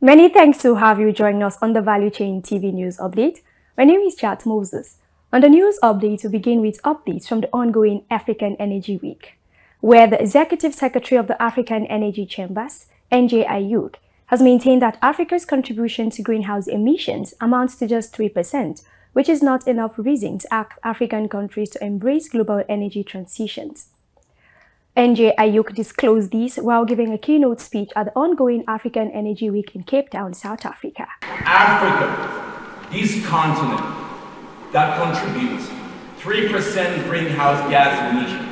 Many thanks to have you join us on the Value Chain TV News Update. My name is Chat Moses. On the news update, we begin with updates from the ongoing African Energy Week, where the Executive Secretary of the African Energy Chambers, NJ Ayuk, has maintained that Africa's contribution to greenhouse emissions amounts to just 3%, which is not enough reason to ask African countries to embrace global energy transitions. NJ Ayuk disclosed this while giving a keynote speech at the ongoing African Energy Week in Cape Town, South Africa. Africa, this continent that contributes 3% greenhouse gas emission,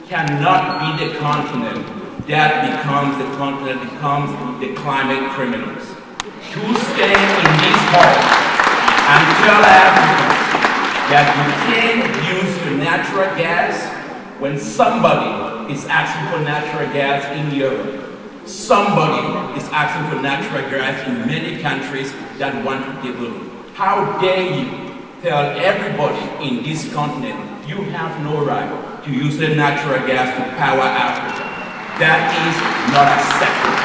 cannot be the continent that becomes the climate criminals. To stand in this hall and tell Africans that you can't use your natural gas when somebody is asking for natural gas in Europe. Somebody is asking for natural gas in many countries that want to develop. How dare you tell everybody in this continent you have no right to use the natural gas to power Africa? That is not acceptable.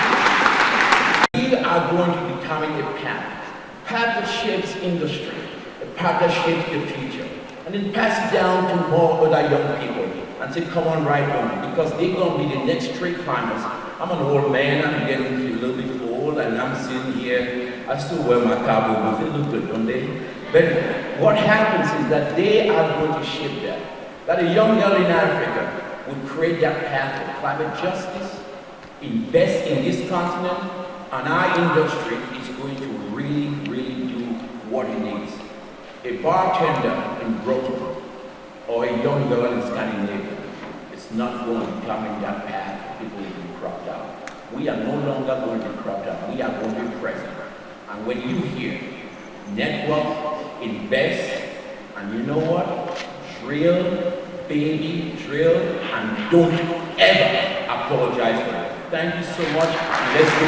We are going to becoming a path that shapes industry, a path that shapes the future, and then pass it down to more other young people and say, come on, right on, because they're going to be the next tree climbers. I'm an old man, I'm getting a little bit old, and I'm sitting here, I still wear my cowboy boots, they look good, don't they? But what happens is that they are going to shape that a young girl in Africa will create that path of climate justice, invest in this continent, and our industry is going to really, really do what it needs. A bartender in Brooklyn or a young girl in Scandinavia is not going to come in that path. People will be cropped out. We are no longer going to be cropped out. We are going to be present. And when you hear network, invest, and you know what? Drill, baby, drill, and don't ever apologize for that. Thank you so much. Let's go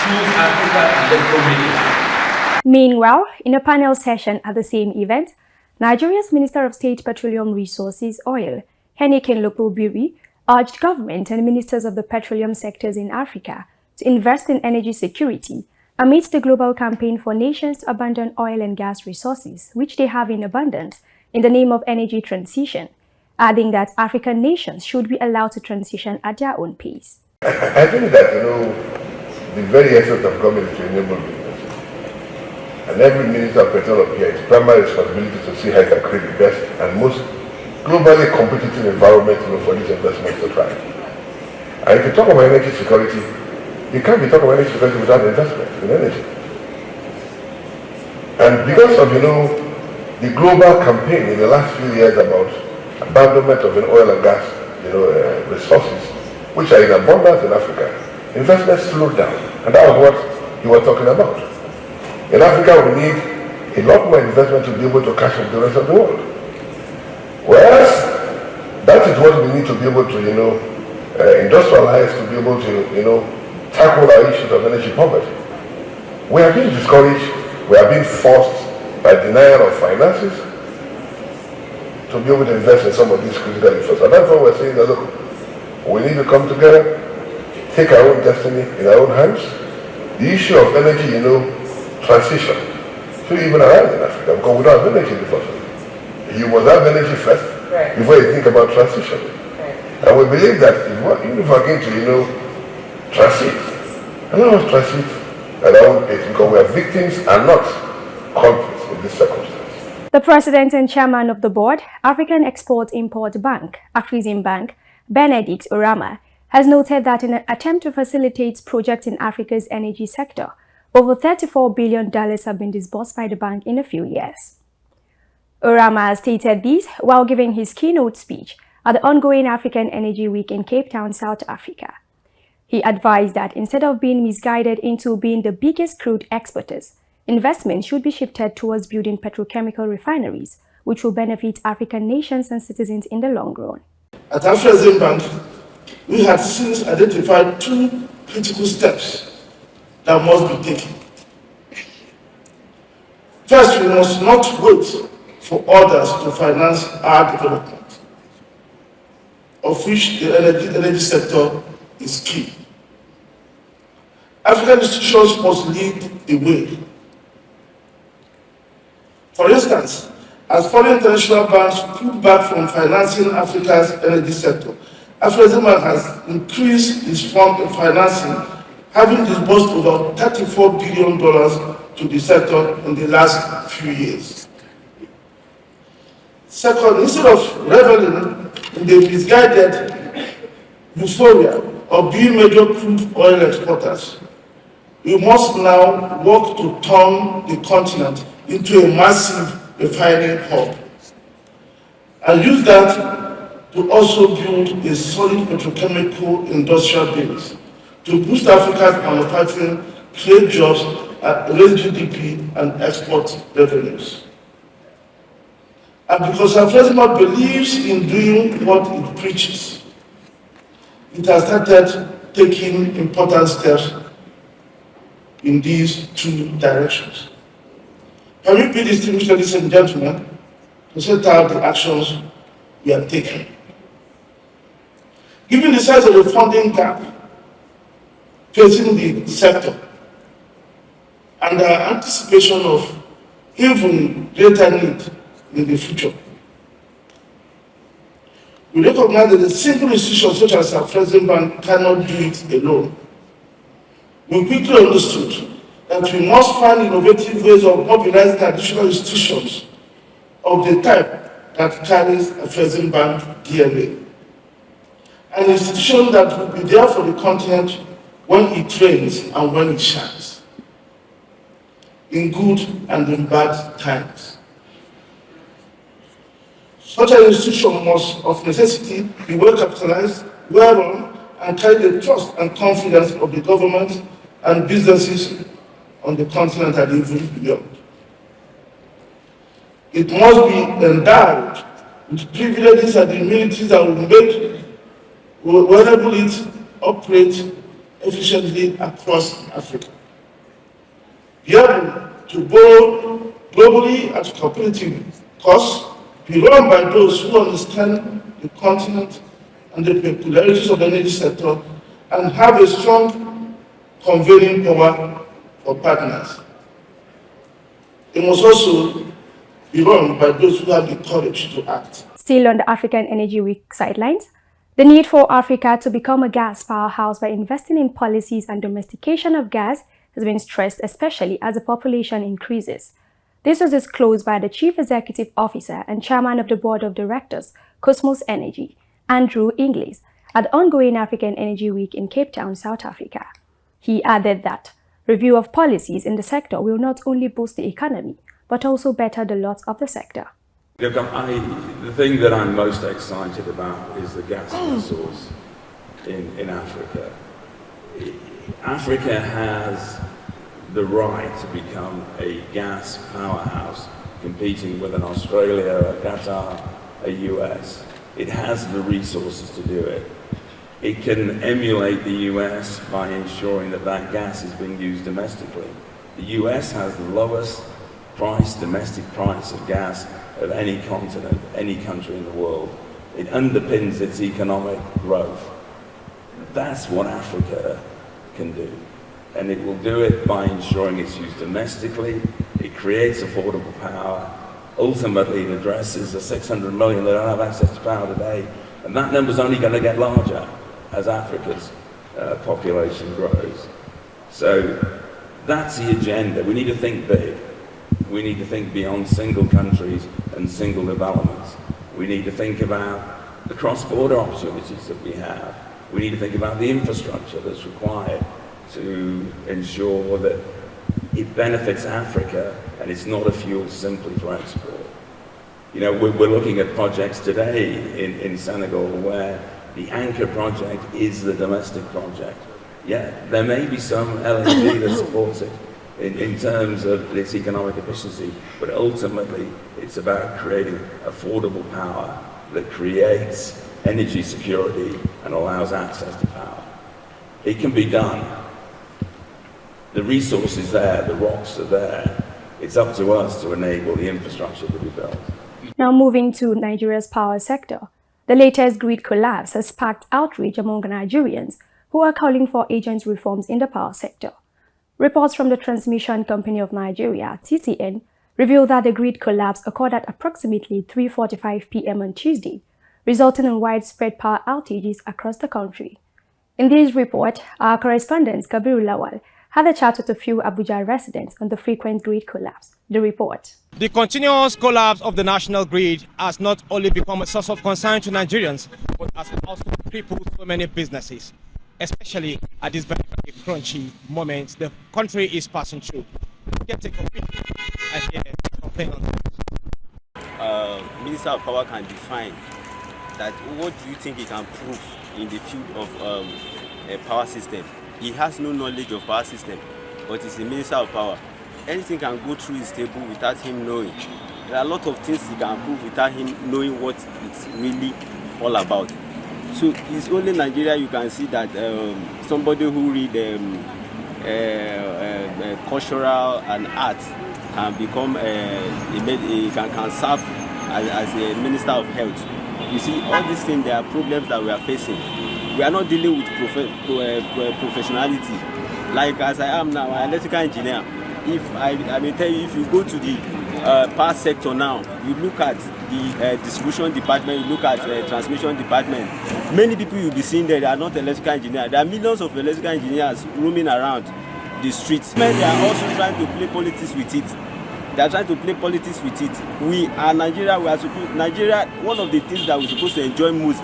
choose Africa and let's go make it happen. Meanwhile, in a panel session at the same event, Nigeria's Minister of State Petroleum Resources Oil, Henneken Lokpo-Biri, urged government and ministers of the petroleum sectors in Africa to invest in energy security amidst the global campaign for nations to abandon oil and gas resources, which they have in abundance, in the name of energy transition, adding that African nations should be allowed to transition at their own pace. I think that, the very essence of government is to enable business. And every minister of petroleum here, its primary responsibility is to see how it can create the best and most globally competitive environment for these investments to thrive. And if you talk about energy security, you can't be talking about energy security without investment in energy. And because of, the global campaign in the last few years about abandonment of oil and gas, resources, which are in abundance in Africa, investment slowed down. And that was what you were talking about. In Africa, we need a lot more investment to be able to catch up the rest of the world. Whereas, that is what we need to be able to, industrialize, to be able to, tackle our issues of energy poverty. We are being discouraged, we are being forced by denial of finances to be able to invest in some of these critical infrastructure. And that's why we're saying that, look, we need to come together, take our own destiny in our own hands. The issue of energy, transition should even arise in Africa, because we don't have energy in the first place. You must have energy first, right, before you think about transition. Right. And we believe that even if we're going to, transit, allow us transit at our own pace, because we are victims and not culprits in this circumstance. The President and Chairman of the Board, African Export-Import Bank, Afreximbank, Benedict Orama, has noted that in an attempt to facilitate projects in Africa's energy sector, over $34 billion have been disbursed by the bank in a few years. Orama stated this while giving his keynote speech at the ongoing African Energy Week in Cape Town, South Africa. He advised that instead of being misguided into being the biggest crude exporters, investment should be shifted towards building petrochemical refineries, which will benefit African nations and citizens in the long run. At Afreximbank, we had since identified two critical steps that must be taken. First, we must not wait for others to finance our development, of which the energy sector is key. African institutions must lead the way. For instance, as foreign international banks pull back from financing Africa's energy sector, Afreximbank has increased its fund in financing, having disbursed over $34 billion to the sector in the last few years. Second, instead of reveling in the misguided euphoria of being major crude oil exporters, we must now work to turn the continent into a massive refining hub and use that to also build a solid petrochemical industrial base to boost Africa's manufacturing, create jobs, and raise GDP and export revenues. And because Afreximbank believes in doing what it preaches, it has started taking important steps in these two directions. Can we be distinguished, ladies and gentlemen, to set out the actions we are taking? Given the size of the funding gap facing the sector and the anticipation of even greater need in the future, we recognize that a single institution such as Afreximbank cannot do it alone. We quickly understood that we must find innovative ways of mobilizing additional institutions of the type that carries Afreximbank DNA. An institution that will be there for the continent when it rains and when it shines, in good and in bad times. Such an institution must, of necessity, be well capitalized, well run, and carry the trust and confidence of the government and businesses on the continent and even beyond. It must be endowed with privileges and immunities that will enable it operate efficiently across Africa. Be able to borrow globally at competitive costs, be run by those who understand the continent and the peculiarities of the energy sector, and have a strong convening power for partners. It must also be run by those who have the courage to act. Still on the African Energy Week sidelines, the need for Africa to become a gas powerhouse by investing in policies and domestication of gas has been stressed, especially as the population increases. This was disclosed by the Chief Executive Officer and Chairman of the Board of Directors, Kosmos Energy, Andrew Inglis, at the ongoing African Energy Week in Cape Town, South Africa. He added that review of policies in the sector will not only boost the economy, but also better the lot of the sector. Look, the thing that I'm most excited about is the gas resource in Africa. Africa has the right to become a gas powerhouse, competing with an Australia, a Qatar, a US. It has the resources to do it. It can emulate the US by ensuring that that gas is being used domestically. The US has the lowest price, domestic price of gas of any continent, any country in the world. It underpins its economic growth. That's what Africa can do. And it will do it by ensuring it's used domestically. It creates affordable power. Ultimately, it addresses the 600 million that don't have access to power today. And that number's only going to get larger as Africa's population grows. So that's the agenda. We need to think big. We need to think beyond single countries and single developments. We need to think about the cross-border opportunities that we have. We need to think about the infrastructure that's required to ensure that it benefits Africa and it's not a fuel simply for export. You know, we're looking at projects today in Senegal where the anchor project is the domestic project. Yeah, there may be some LNG that supports it in terms of its economic efficiency, but ultimately it's about creating affordable power that creates energy security and allows access to power. It can be done. The resource is there, the rocks are there. It's up to us to enable the infrastructure to be built. Now moving to Nigeria's power sector. The latest grid collapse has sparked outrage among Nigerians who are calling for agent reforms in the power sector. Reports from the Transmission Company of Nigeria, TCN, reveal that the grid collapse occurred at approximately 3:45 p.m. on Tuesday, resulting in widespread power outages across the country. In this report, our correspondent Kabiru Lawal had a chat with a few Abuja residents on the frequent grid collapse. The report. The continuous collapse of the national grid has not only become a source of concern to Nigerians, but has also crippled so many businesses, especially at this very crunchy moment the country is passing through. Get a copy and hear complain on that. Minister of Power can define that. What do you think he can prove in the field of a power system? He has no knowledge of power system, but he's the Minister of Power. Anything can go through his table without him knowing. There are a lot of things he can prove without him knowing what it's really all about. So it's only Nigeria you can see that somebody who read cultural and arts can become can serve as a Minister of Health. You see, all these things, there are problems that we are facing. We are not dealing with professionality. Like as I am now, an electrical engineer. If I may tell you, if you go to the power sector now, you look at the distribution department, you look at the transmission department, many people you'll be seeing there, they are not electrical engineers. There are millions of electrical engineers roaming around the streets. They are also trying to play politics with it. They are trying to play politics with it. We are Nigeria. Nigeria, one of the things that we're supposed to enjoy most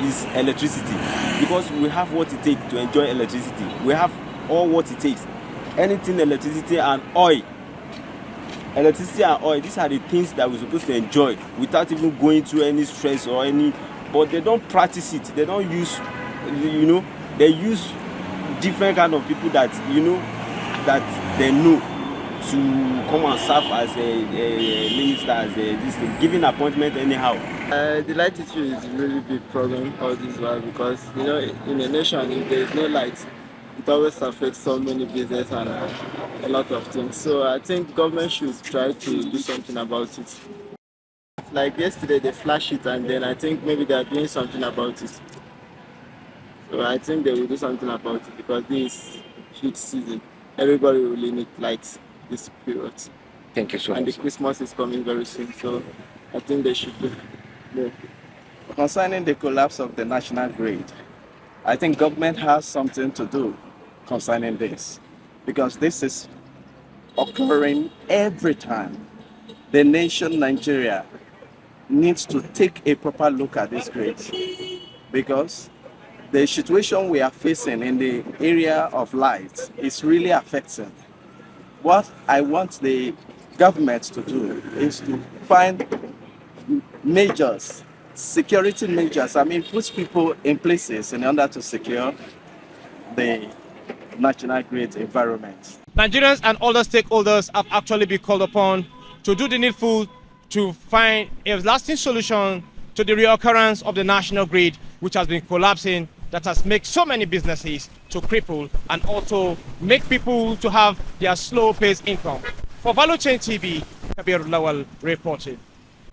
is electricity, because we have what it takes to enjoy electricity. We have all what it takes. Anything electricity and oil. Electricity and oil, these are the things that we're supposed to enjoy without even going through any stress or any, but they don't practice it. They don't use, they use different kind of people that, that they know to come and serve as a minister, as this thing, giving appointment anyhow. The light issue is a really big problem all this while, because in a nation, if there is no light, it always affects so many business and a lot of things. So I think government should try to do something about it. Like yesterday, they flashed it, and then I think maybe they are doing something about it. So I think they will do something about it, because this heat season, everybody really need lights this period. Thank you so much. And the Christmas is coming very soon, so I think they should do more. Concerning the collapse of the national grid, I think government has something to do concerning this, because this is occurring every time. The nation Nigeria needs to take a proper look at this grid, because the situation we are facing in the area of light is really affecting. What I want the government to do is to find measures, security measures, put people in places in order to secure the national grid environment. Nigerians and other stakeholders have actually been called upon to do the needful to find a lasting solution to the reoccurrence of the national grid, which has been collapsing, that has made so many businesses to cripple and also make people to have their slow-paced income. For Valuechain TV, Kabir Lawal reported.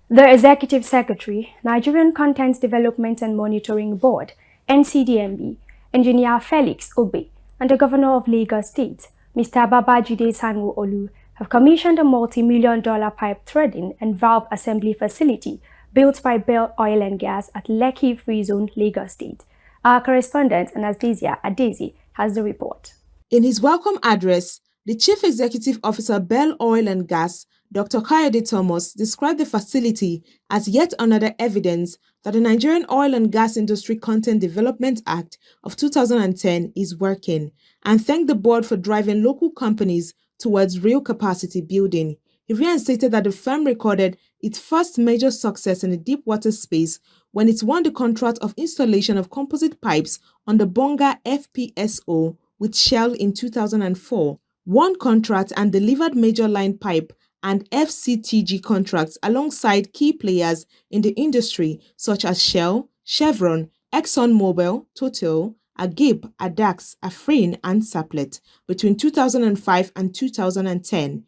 The Executive Secretary, Nigerian Content Development and Monitoring Board, NCDMB, Engineer Felix Obe, and the Governor of Lagos State, Mr. Babajide Sanwo-Olu, have commissioned a multi-million-dollar pipe threading and valve assembly facility built by Bell Oil and Gas at Lekki Free Zone, Lagos State. Our correspondent, Anastasia Adesi, has the report. In his welcome address, the Chief Executive Officer, Bell Oil and Gas, Dr. Kayode Thomas, described the facility as yet another evidence that the Nigerian Oil and Gas Industry Content Development Act of 2010 is working, and thanked the board for driving local companies towards real capacity building. He reinstated that the firm recorded its first major success in the deep water space when it won the contract of installation of composite pipes on the Bonga FPSO with Shell in 2004, won contract and delivered major line pipe and FCTG contracts alongside key players in the industry such as Shell, Chevron, ExxonMobil, Total, Agip, Adax, Afrin, and Saplet between 2005 and 2010.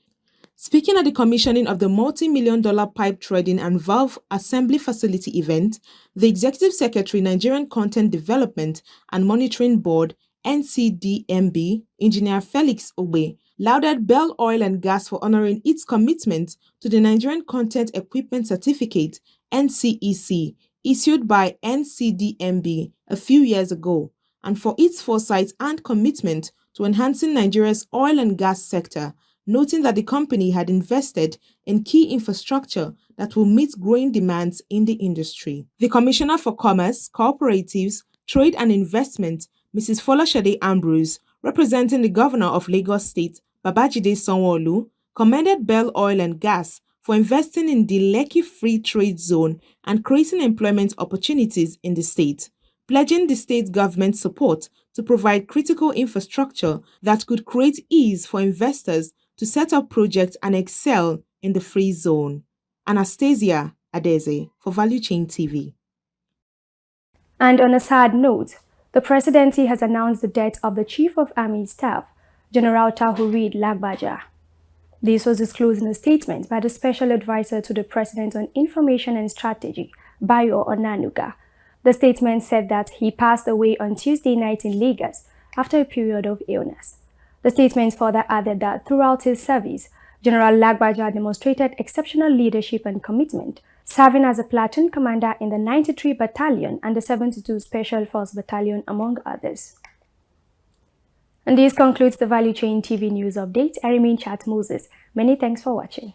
Speaking at the commissioning of the multi-million-dollar pipe threading and valve assembly facility event, the Executive Secretary, Nigerian Content Development and Monitoring Board, NCDMB, Engineer Felix Ogbe, lauded Bell Oil and Gas for honoring its commitment to the Nigerian Content Equipment Certificate (NCEC) issued by NCDMB a few years ago, and for its foresight and commitment to enhancing Nigeria's oil and gas sector, noting that the company had invested in key infrastructure that will meet growing demands in the industry. The Commissioner for Commerce, Cooperatives, Trade and Investment, Mrs. Folashade Ambrose, representing the Governor of Lagos State, Babajide Sanwo-Olu, commended Bell Oil and Gas for investing in the Lekki Free Trade Zone and creating employment opportunities in the state, pledging the state government's support to provide critical infrastructure that could create ease for investors to set up projects and excel in the free zone. Anastasia Adeze for Value Chain TV. And on a sad note, the presidency has announced the death of the Chief of Army Staff, General Taoreed LAGBAJA. This was disclosed in a statement by the Special Advisor to the President on Information and Strategy, Bayo Onanuga. The statement said that he passed away on Tuesday night in Lagos after a period of illness. The statement further added that throughout his service, General LAGBAJA demonstrated exceptional leadership and commitment, serving as a platoon commander in the 93 Battalion and the 72 Special Force Battalion, among others. And this concludes the Value Chain TV News Update. I remain Chat Moses. Many thanks for watching.